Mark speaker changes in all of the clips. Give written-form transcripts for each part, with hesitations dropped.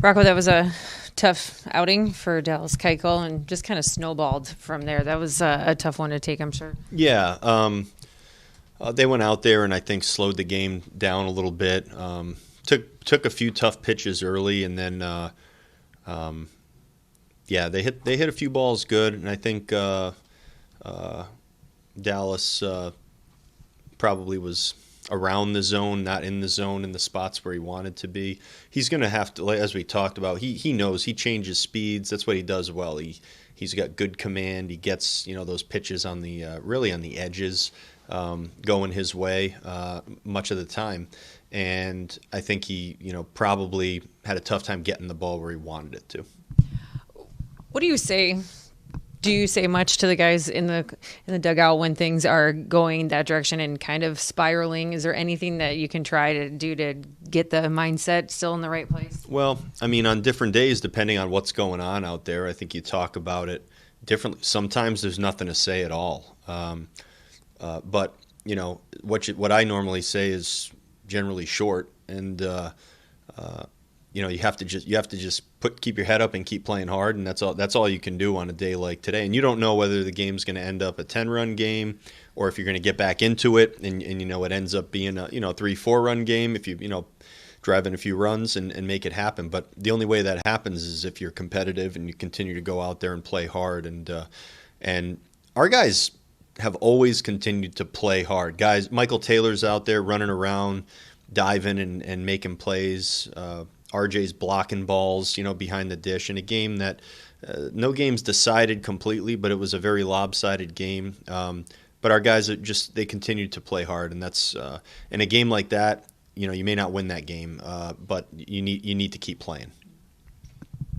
Speaker 1: Rocco, that was a tough outing for Dallas Keuchel and just kind of snowballed from there. That was a tough one to take, I'm sure.
Speaker 2: Yeah, they went out there and I think slowed the game down a little bit. Took a few tough pitches early, and then yeah, they hit a few balls good, and I think Dallas probably was around the zone, not in the zone in the spots where he wanted to be. He's going to have to, as we talked about, he knows he changes speeds. That's what he does well. He's got good command. He gets those pitches on the really on the edges going his way much of the time. And I think he probably had a tough time getting the ball where he wanted it to.
Speaker 1: What do you say? Do you say much to the guys in the dugout when things are going that direction and kind of spiraling? Is there anything that you can try to do to get the mindset still in the right place?
Speaker 2: Well, I mean, on different days, depending on what's going on out there, I think you talk about it differently. Sometimes there's nothing to say at all. But what I normally say is generally short, and you have to just keep your head up and keep playing hard, and that's all you can do on a day like today. And you don't know whether the game's going to end up a 10-run game, or if you're going to get back into it and it ends up being a 3-4 run game if you drive in a few runs and make it happen. But the only way that happens is if you're competitive and you continue to go out there and play hard. And our guys have always continued to play hard. Guys, Michael Taylor's out there running around, diving and making plays. RJ's blocking balls, behind the dish in a game that no game's decided completely, but it was a very lopsided game. But our guys they continued to play hard, and that's in a game like that. You may not win that game, but you need to keep playing.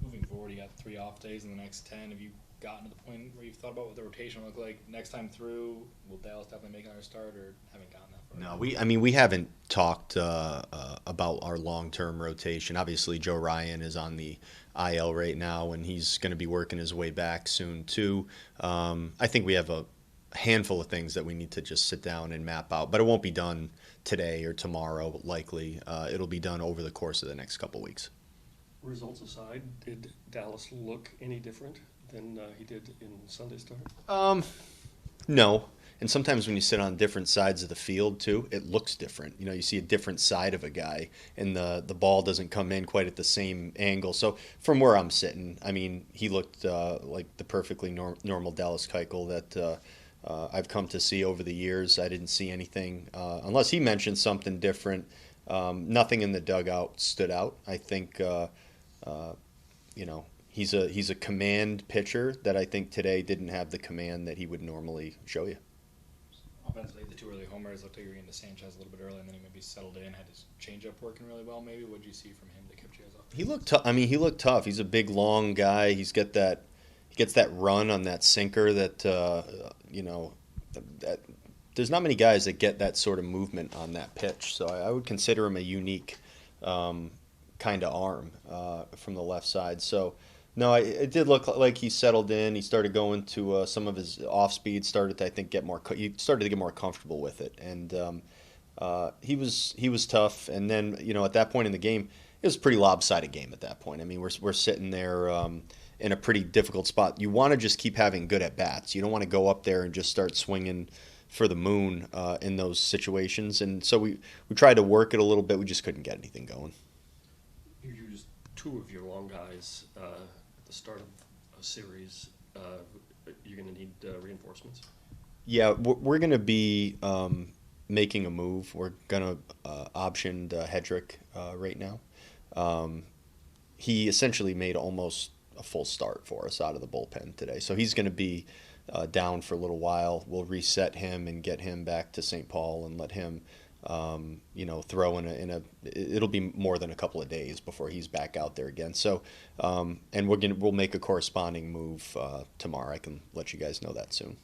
Speaker 3: Moving forward, you got 3 off days in the next 10. Have you gotten to the point where you've thought about what the rotation will look like next time through? Will Dallas definitely make another start, or haven't gotten that far?
Speaker 2: No, we haven't talked about our long-term rotation. Obviously, Joe Ryan is on the IL right now, and he's going to be working his way back soon too. I think we have a handful of things that we need to just sit down and map out, but it won't be done today or tomorrow. Likely, it'll be done over the course of the next couple weeks.
Speaker 4: Results aside, did Dallas look any different than he did in Sunday's start?
Speaker 2: No. And sometimes when you sit on different sides of the field too, it looks different. You see a different side of a guy, and the ball doesn't come in quite at the same angle. So from where I'm sitting, I mean, he looked like the perfectly normal Dallas Keuchel that I've come to see over the years. I didn't see anything, unless he mentioned something different. Nothing in the dugout stood out. I think, he's a command pitcher that I think today didn't have the command that he would normally show you.
Speaker 3: Offensively, the 2 early homers looked like you were into Sanchez a little bit early, and then he maybe settled in, had his changeup working really well. Maybe what did you see from him that kept you guys off?
Speaker 2: He looked tough. I mean, he looked tough. He's a big, long guy. He gets that run on that sinker that that there's not many guys that get that sort of movement on that pitch. So I would consider him a unique kind of arm from the left side. So. No, it did look like he settled in. He started going to some of his off speed. Started to, I think, he started to get more comfortable with it, and he was tough. And then at that point in the game, it was a pretty lopsided game. At that point, I mean, we're sitting there in a pretty difficult spot. You want to just keep having good at bats. You don't want to go up there and just start swinging for the moon in those situations. And so we tried to work it a little bit. We just couldn't get anything going.
Speaker 4: You used 2 of your long guys. Start of a series, you're going to need reinforcements?
Speaker 2: Yeah, we're going to be making a move. We're going to option Hedrick right now. He essentially made almost a full start for us out of the bullpen today. So he's going to be down for a little while. We'll reset him and get him back to St. Paul and let him throw it'll be more than a couple of days before he's back out there again. So, and we'll make a corresponding move tomorrow. I can let you guys know that soon.